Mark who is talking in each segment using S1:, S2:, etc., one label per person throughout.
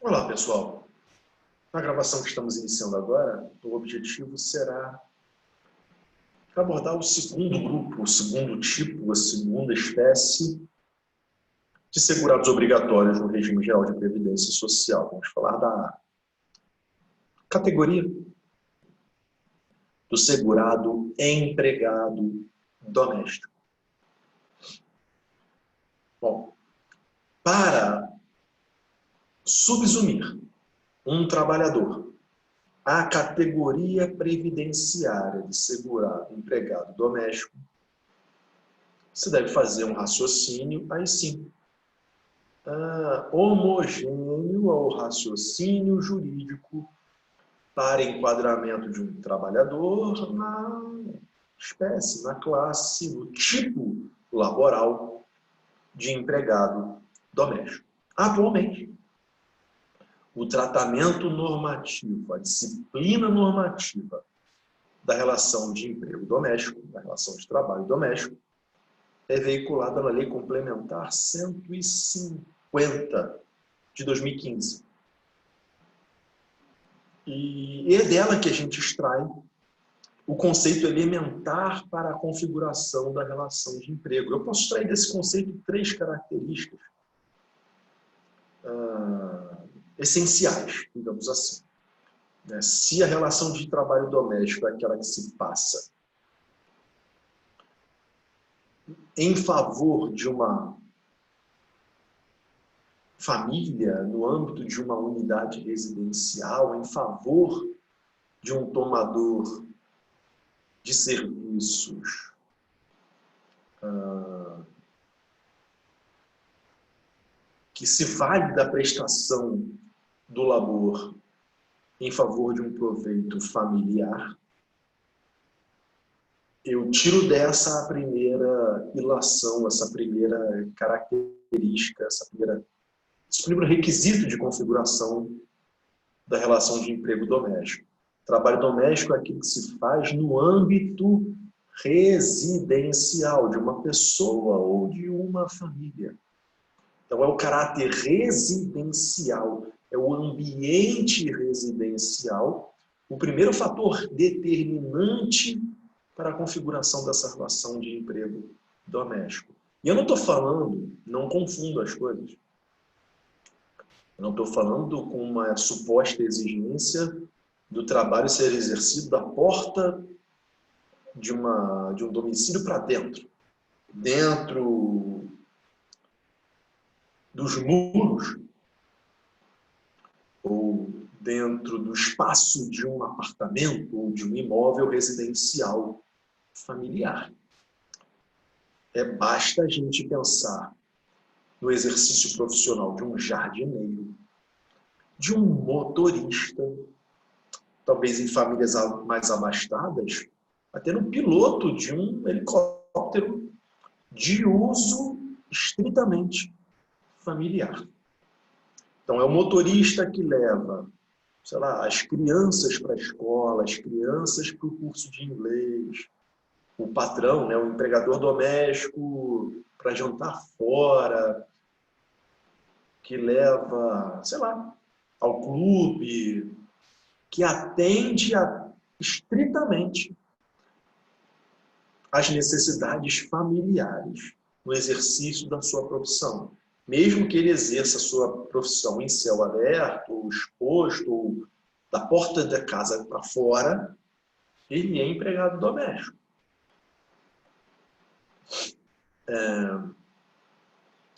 S1: Olá, pessoal. Na gravação que estamos iniciando agora, o objetivo será abordar o segundo grupo, o segundo tipo, a segunda espécie de segurados obrigatórios no regime geral de previdência social. Vamos falar da categoria do segurado empregado doméstico. Bom, para subsumir um trabalhador à categoria previdenciária de segurado empregado doméstico, se deve fazer um raciocínio, aí sim, homogêneo ao raciocínio jurídico para enquadramento de um trabalhador na espécie, na classe, no tipo laboral de empregado doméstico. Atualmente, o tratamento normativo, a disciplina normativa da relação de emprego doméstico, da relação de trabalho doméstico, é veiculada na Lei Complementar 150 de 2015. E é dela que a gente extrai o conceito elementar para a configuração da relação de emprego. Eu posso extrair desse conceito três características essenciais, digamos assim. Se a relação de trabalho doméstico é aquela que se passa em favor de uma família, no âmbito de uma unidade residencial, em favor de um tomador de serviços que se vale da prestação do labor em favor de um proveito familiar, eu tiro dessa a primeira ilação, essa primeira característica, esse primeiro requisito de configuração da relação de emprego doméstico. Trabalho doméstico é aquilo que se faz no âmbito residencial de uma pessoa ou de uma família. Então, é o caráter residencial, é o ambiente residencial, o primeiro fator determinante para a configuração dessa relação de emprego doméstico. E eu não estou falando, não confundo as coisas, eu não estou falando com uma suposta exigência do trabalho ser exercido da porta de um domicílio para dentro dos muros ou dentro do espaço de um apartamento ou de um imóvel residencial familiar. Basta a gente pensar no exercício profissional de um jardineiro, de um motorista, talvez em famílias mais abastadas, até no piloto de um helicóptero de uso estritamente familiar. Então, é o motorista que leva, sei lá, as crianças para a escola, as crianças para o curso de inglês, o patrão, né, o empregador doméstico para jantar fora, que leva, sei lá, ao clube, que atende estritamente às necessidades familiares no exercício da sua profissão. Mesmo que ele exerça a sua profissão em céu aberto, ou exposto, ou da porta da casa para fora, ele é empregado doméstico.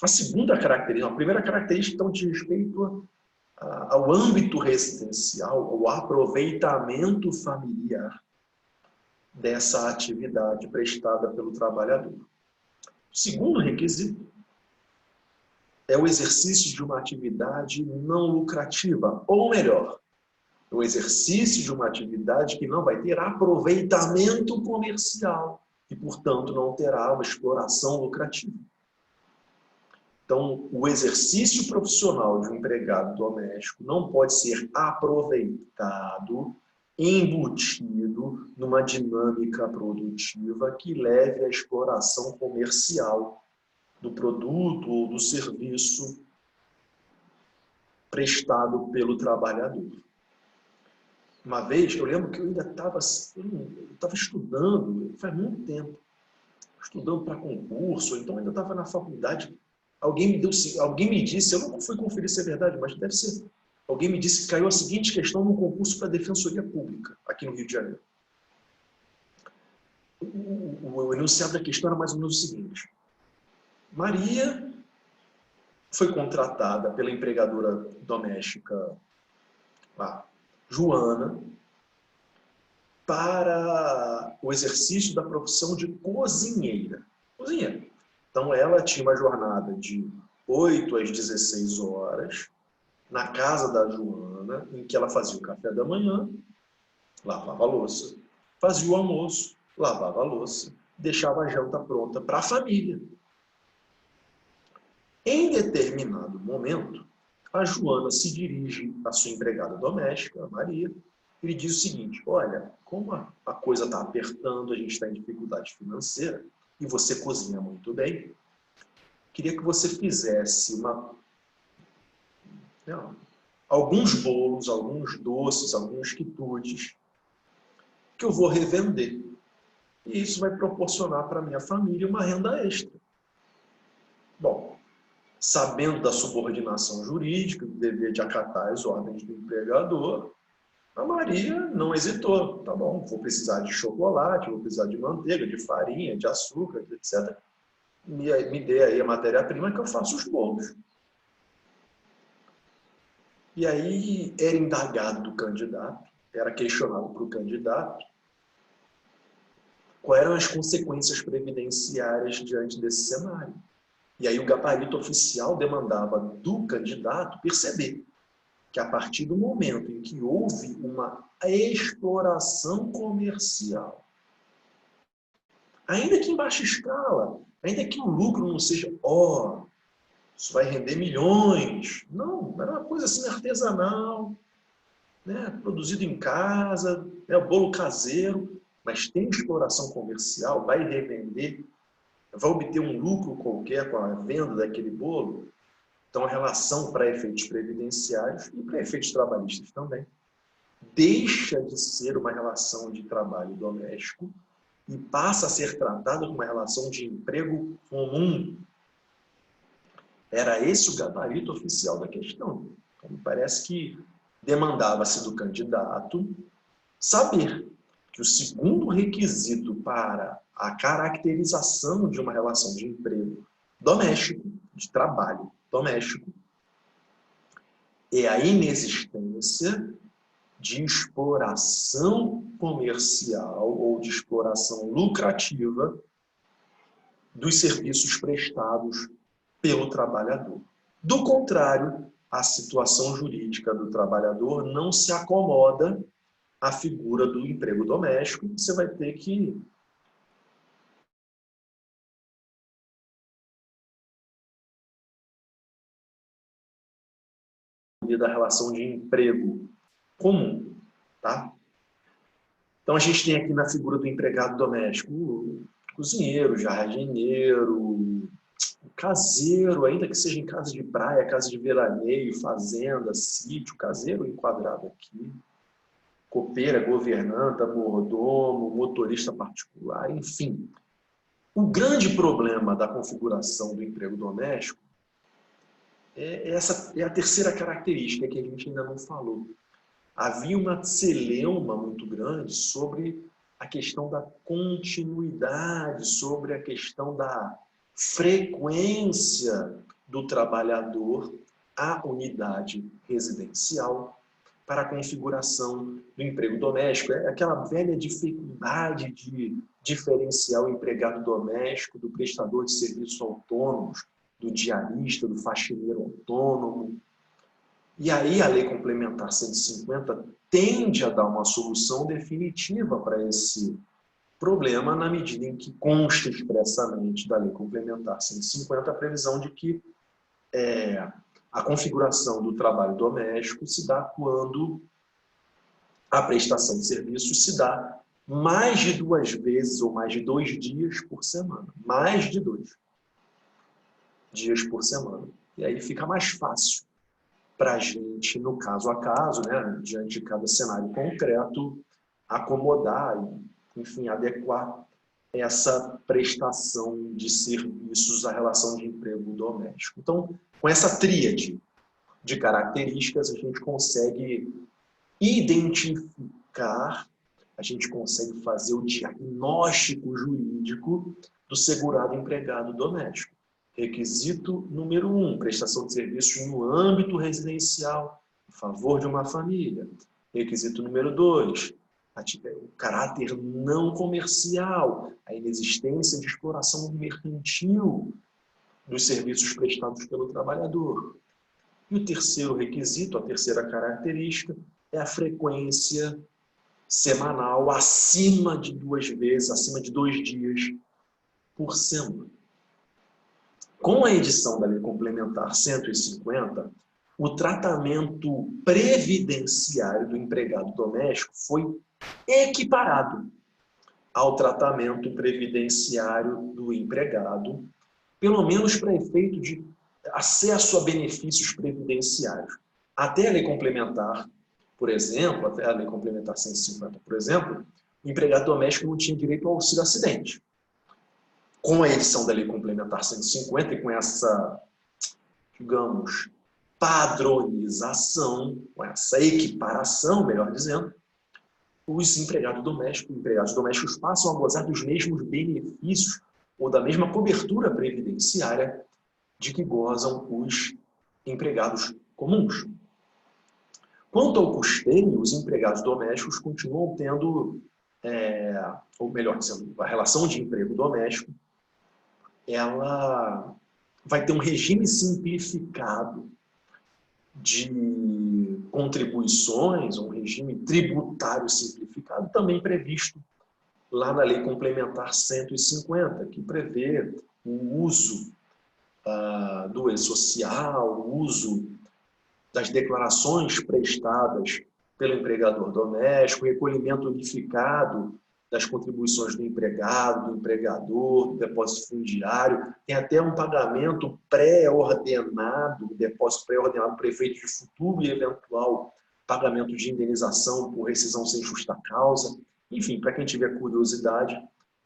S1: A segunda característica, a primeira característica, então, diz respeito ao âmbito residencial, ao aproveitamento familiar dessa atividade prestada pelo trabalhador. O segundo requisito é o exercício de uma atividade não lucrativa, ou melhor, o exercício de uma atividade que não vai ter aproveitamento comercial e, portanto, não terá uma exploração lucrativa. Então, o exercício profissional de um empregado doméstico não pode ser aproveitado, embutido numa dinâmica produtiva que leve à exploração comercial do produto ou do serviço prestado pelo trabalhador. Uma vez, eu lembro que eu ainda estava estudando, faz muito tempo, estudando para concurso, então ainda estava na faculdade. Alguém me disse, eu não fui conferir se é verdade, mas deve ser. Alguém me disse que caiu a seguinte questão no concurso para a Defensoria Pública, aqui no Rio de Janeiro. O enunciado da questão era mais ou menos o seguinte: Maria foi contratada pela empregadora doméstica, Joana, para o exercício da profissão de cozinheira. Cozinheira. Então, ela tinha uma jornada de 8 às 16 horas na casa da Joana, em que ela fazia o café da manhã, lavava a louça, fazia o almoço, lavava a louça, deixava a janta pronta para a família. Em determinado momento, a Joana se dirige à sua empregada doméstica, a Maria, e lhe diz o seguinte: olha, como a coisa está apertando, a gente está em dificuldade financeira, e você cozinha muito bem, queria que você fizesse alguns bolos, alguns doces, alguns quitutes, que eu vou revender. E isso vai proporcionar para a minha família uma renda extra. Bom, sabendo da subordinação jurídica, do dever de acatar as ordens do empregador, a Maria não hesitou. Tá bom, vou precisar de chocolate, vou precisar de manteiga, de farinha, de açúcar, etc. Me dê aí a matéria-prima que eu faço os bolos. E aí era indagado do candidato, era questionado para o candidato quais eram as consequências previdenciárias diante desse cenário. E aí o gabarito oficial demandava do candidato perceber que a partir do momento em que houve uma exploração comercial, ainda que em baixa escala, ainda que o lucro não seja, isso vai render milhões. Não, era uma coisa assim artesanal, né? Produzido em casa, bolo caseiro, mas tem exploração comercial, vai revender, vai obter um lucro qualquer com a venda daquele bolo. Então, a relação para efeitos previdenciários e para efeitos trabalhistas também deixa de ser uma relação de trabalho doméstico e passa a ser tratada como uma relação de emprego comum. Era esse o gabarito oficial da questão. Então, me parece que demandava-se do candidato saber que o segundo requisito para a caracterização de uma relação de emprego doméstico, de trabalho doméstico, é a inexistência de exploração comercial ou de exploração lucrativa dos serviços prestados pelo trabalhador. Do contrário, a situação jurídica do trabalhador não se acomoda à figura do emprego doméstico. Você vai ter que da relação de emprego comum, tá? Então a gente tem aqui na figura do empregado doméstico o cozinheiro, jardineiro, caseiro, ainda que seja em casa de praia, casa de veraneio, fazenda, sítio, caseiro enquadrado aqui, copeira, governanta, mordomo, motorista particular, enfim. O grande problema da configuração do emprego doméstico essa é a terceira característica que a gente ainda não falou. Havia uma celeuma muito grande sobre a questão da continuidade, sobre a questão da frequência do trabalhador à unidade residencial para a configuração do emprego doméstico. É aquela velha dificuldade de diferenciar o empregado doméstico do prestador de serviços autônomos, do diarista, do faxineiro autônomo. E aí a Lei Complementar 150 tende a dar uma solução definitiva para esse problema, na medida em que consta expressamente da Lei Complementar 150 a previsão de que a configuração do trabalho doméstico se dá quando a prestação de serviços se dá mais de 2 vezes ou mais de 2 dias por semana. Mais de 2 dias por semana. E aí fica mais fácil para a gente, no caso a caso, né, diante de cada cenário concreto, acomodar e, enfim, adequar essa prestação de serviços à relação de emprego doméstico. Então, com essa tríade de características, a gente consegue identificar, a gente consegue fazer o diagnóstico jurídico do segurado empregado doméstico. Requisito número 1, prestação de serviços no âmbito residencial, em favor de uma família. Requisito número 2, o caráter não comercial, a inexistência de exploração mercantil dos serviços prestados pelo trabalhador. E o terceiro requisito, a terceira característica, é a frequência semanal acima de 2 vezes, acima de 2 dias por semana. Com a edição da Lei Complementar 150, o tratamento previdenciário do empregado doméstico foi equiparado ao tratamento previdenciário do empregado, pelo menos para efeito de acesso a benefícios previdenciários. Até a Lei Complementar, por exemplo, até a Lei Complementar 150, por exemplo, o empregado doméstico não tinha direito ao auxílio acidente. Com a edição da Lei Complementar 150 e com essa, digamos, padronização, com essa equiparação, melhor dizendo, os empregados domésticos passam a gozar dos mesmos benefícios ou da mesma cobertura previdenciária de que gozam os empregados comuns. Quanto ao custeio, os empregados domésticos continuam tendo, ou melhor dizendo, a relação de emprego doméstico, ela vai ter um regime simplificado de contribuições, um regime tributário simplificado, também previsto lá na Lei Complementar 150, que prevê o uso do E-Social, o uso das declarações prestadas pelo empregador doméstico, recolhimento unificado das contribuições do empregado, do empregador, do depósito fundiário, tem até um pagamento pré-ordenado, depósito pré-ordenado para efeito de futuro e eventual pagamento de indenização por rescisão sem justa causa. Enfim, para quem tiver curiosidade,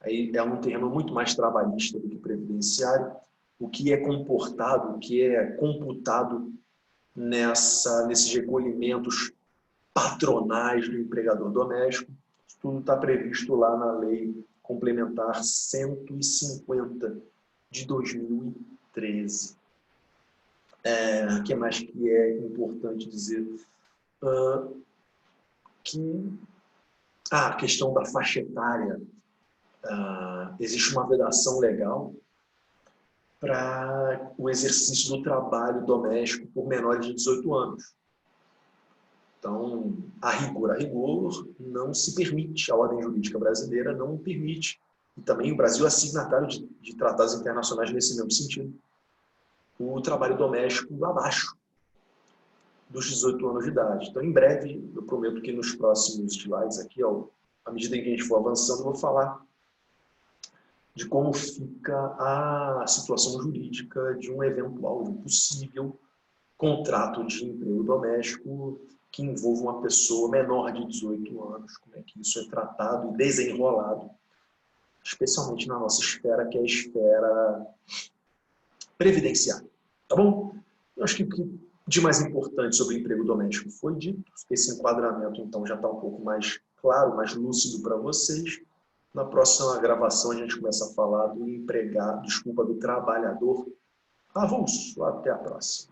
S1: aí é um terreno muito mais trabalhista do que previdenciário, o que é comportado, o que é computado nesses recolhimentos patronais do empregador doméstico. Isso tudo está previsto lá na Lei Complementar 150 de 2013. O que mais que é importante dizer? A questão da faixa etária. Existe uma vedação legal para o exercício do trabalho doméstico por menores de 18 anos. Então, a rigor, não se permite, a ordem jurídica brasileira não permite, e também o Brasil é signatário de tratados internacionais nesse mesmo sentido, o trabalho doméstico abaixo dos 18 anos de idade. Então, em breve, eu prometo que nos próximos slides aqui, à medida em que a gente for avançando, eu vou falar de como fica a situação jurídica de um eventual, de um possível contrato de emprego doméstico que envolva uma pessoa menor de 18 anos, como é que isso é tratado e desenrolado, especialmente na nossa esfera, que é a esfera previdenciária. Tá bom? Eu acho que o que de mais importante sobre o emprego doméstico foi dito. Esse enquadramento, então, já está um pouco mais claro, mais lúcido para vocês. Na próxima gravação, a gente começa a falar do trabalhador avulso. Até a próxima.